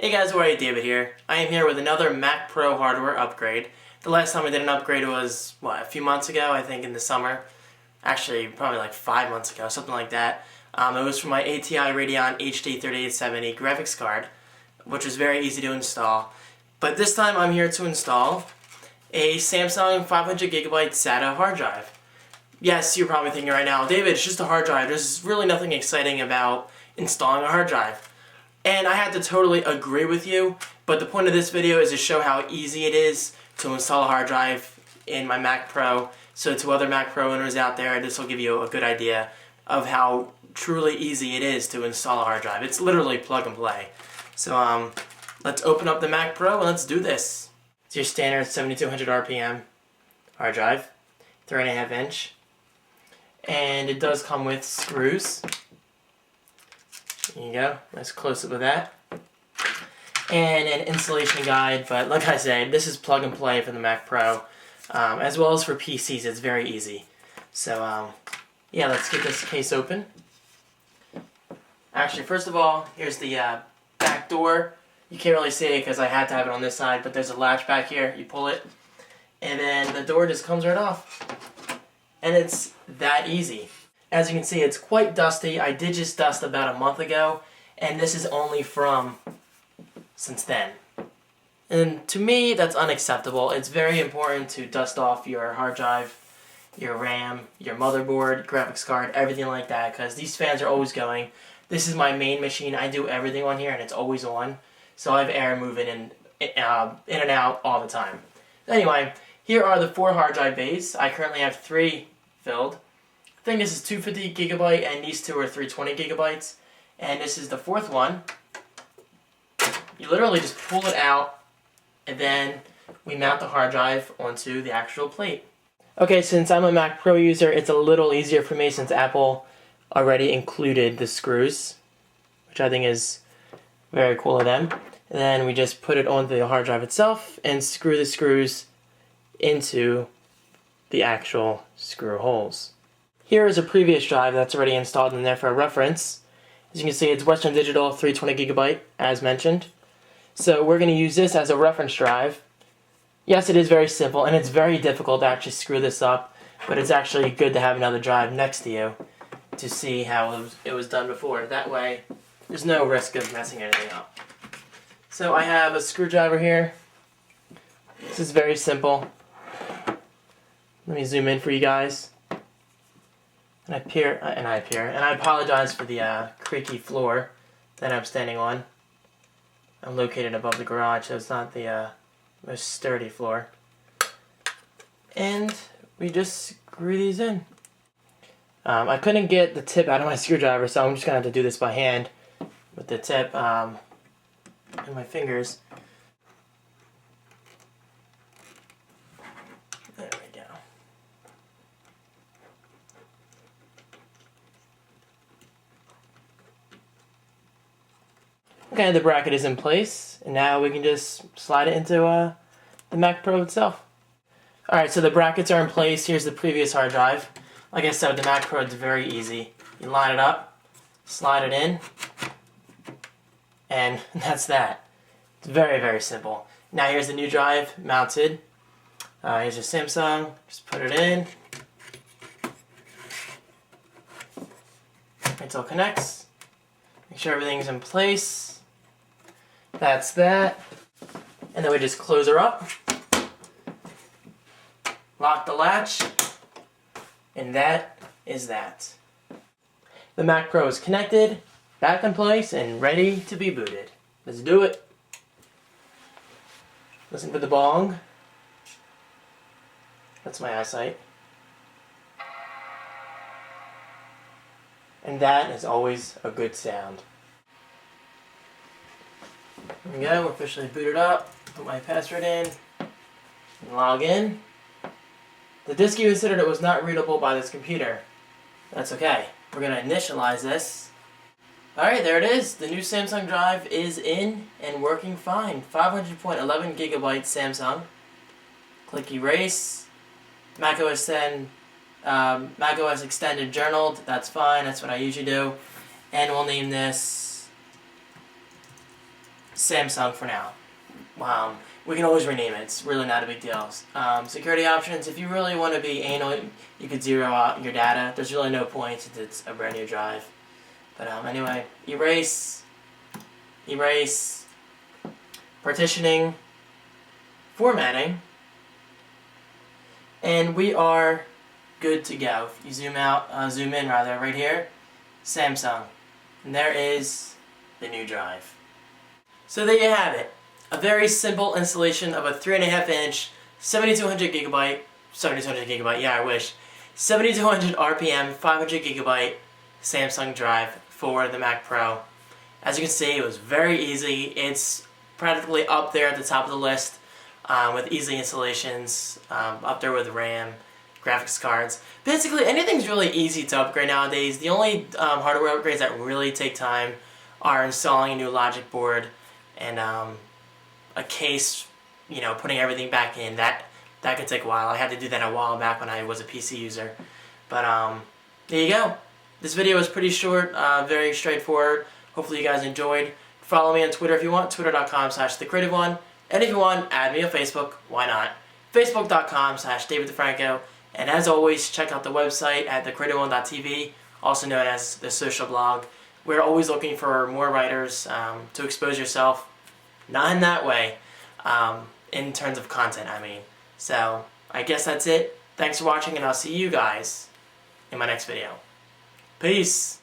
Hey guys, what are you, David here. I am here with another Mac Pro hardware upgrade. The last time I did an upgrade was, a few months ago, I think in the summer. Actually, probably like 5 months ago, something like that. It was for my ATI Radeon HD 3870 graphics card, which was very easy to install. But this time I'm here to install a Samsung 500GB SATA hard drive. Yes, you're probably thinking right now, David, it's just a hard drive. There's really nothing exciting about installing a hard drive. And I have to totally agree with you, but the point of this video is to show how easy it is to install a hard drive in my Mac Pro. So to other Mac Pro owners out there, this will give you a good idea of how truly easy it is to install a hard drive. It's literally plug and play. So let's open up the Mac Pro and let's do this. It's your standard 7200 RPM hard drive, 3.5 inch. And it does come with screws. There you go, nice close-up of that. And an installation guide, but like I said, this is plug and play for the Mac Pro. As well as for PCs, it's very easy. So, yeah, let's get this case open. Actually, first of all, here's the back door. You can't really see it because I had to have it on this side, but there's a latch back here. You pull it, and then the door just comes right off. And it's that easy. As you can see, it's quite dusty. I did just dust about a month ago, and this is only from since then. And to me, that's unacceptable. It's very important to dust off your hard drive, your RAM, your motherboard, graphics card, everything like that, because these fans are always going. This is my main machine. I do everything on here, and it's always on. So I have air moving in and out all the time. Anyway, here are the 4 hard drive bays. I currently have 3 filled. I think this is 250GB and these 2 are 320GB. And this is the 4th one. You literally just pull it out and then we mount the hard drive onto the actual plate. Okay, since I'm a Mac Pro user, it's a little easier for me since Apple already included the screws, which I think is very cool of them. And then we just put it onto the hard drive itself and screw the screws into the actual screw holes. Here is a previous drive that's already installed in there for reference. As you can see, it's Western Digital 320GB, as mentioned. So we're going to use this as a reference drive. Yes, it is very simple, and it's very difficult to actually screw this up, but it's actually good to have another drive next to you to see how it was done before. That way, there's no risk of messing anything up. So I have a screwdriver here. This is very simple. Let me zoom in for you guys. And I apologize for the creaky floor that I'm standing on. I'm located above the garage, so it's not the most sturdy floor. And we just screw these in. I couldn't get the tip out of my screwdriver, so I'm just going to have to do this by hand with the tip in my fingers. There we go. Okay, the bracket is in place, and now we can just slide it into the Mac Pro itself. Alright, so the brackets are in place. Here's the previous hard drive. Like I said, the Mac Pro is very easy. You line it up, slide it in, and that's that. It's very, very simple. Now here's the new drive mounted. Here's your Samsung. Just put it in. Until it connects. Make sure everything's in place. That's that. And then we just close her up. Lock the latch. And that is that. The Mac Pro is connected, back in place, and ready to be booted. Let's do it. Listen for the bong. That's my eyesight. And that is always a good sound. There we go, we're officially booted up. Put my password in and log in. The disk you considered it was not readable by this computer. That's okay. We're going to initialize this. Alright, there it is. The new Samsung drive is in and working fine. 500.11GB Samsung. Click erase. macOS 10, macOS extended journaled. That's fine. That's what I usually do. And we'll name this Samsung for now. We can always rename it. It's really not a big deal. Security options, if you really want to be anal, you could zero out your data. There's really no point since it's a brand new drive. But anyway, erase, partitioning, formatting, and we are good to go. If you zoom in right here, Samsung. And there is the new drive. So there you have it. A very simple installation of a 3.5-inch, 7200 gigabyte, yeah I wish, 7200 RPM, 500 gigabyte Samsung drive for the Mac Pro. As you can see, it was very easy. It's practically up there at the top of the list with easy installations, up there with RAM, graphics cards. Basically, anything's really easy to upgrade nowadays. The only hardware upgrades that really take time are installing a new logic board and a case, putting everything back in. That could take a while. I had to do that a while back when I was a PC user. But there you go. This video was pretty short, very straightforward. Hopefully you guys enjoyed. Follow me on Twitter if you want, twitter.com/thecreativeone. And if you want, add me on Facebook. Why not? Facebook.com/DavidDeFranco. And as always, check out the website at thecreativeone.tv, also known as the social blog. We're always looking for more writers to expose yourself. Not in that way, in terms of content, I mean. So, I guess that's it. Thanks for watching, and I'll see you guys in my next video. Peace!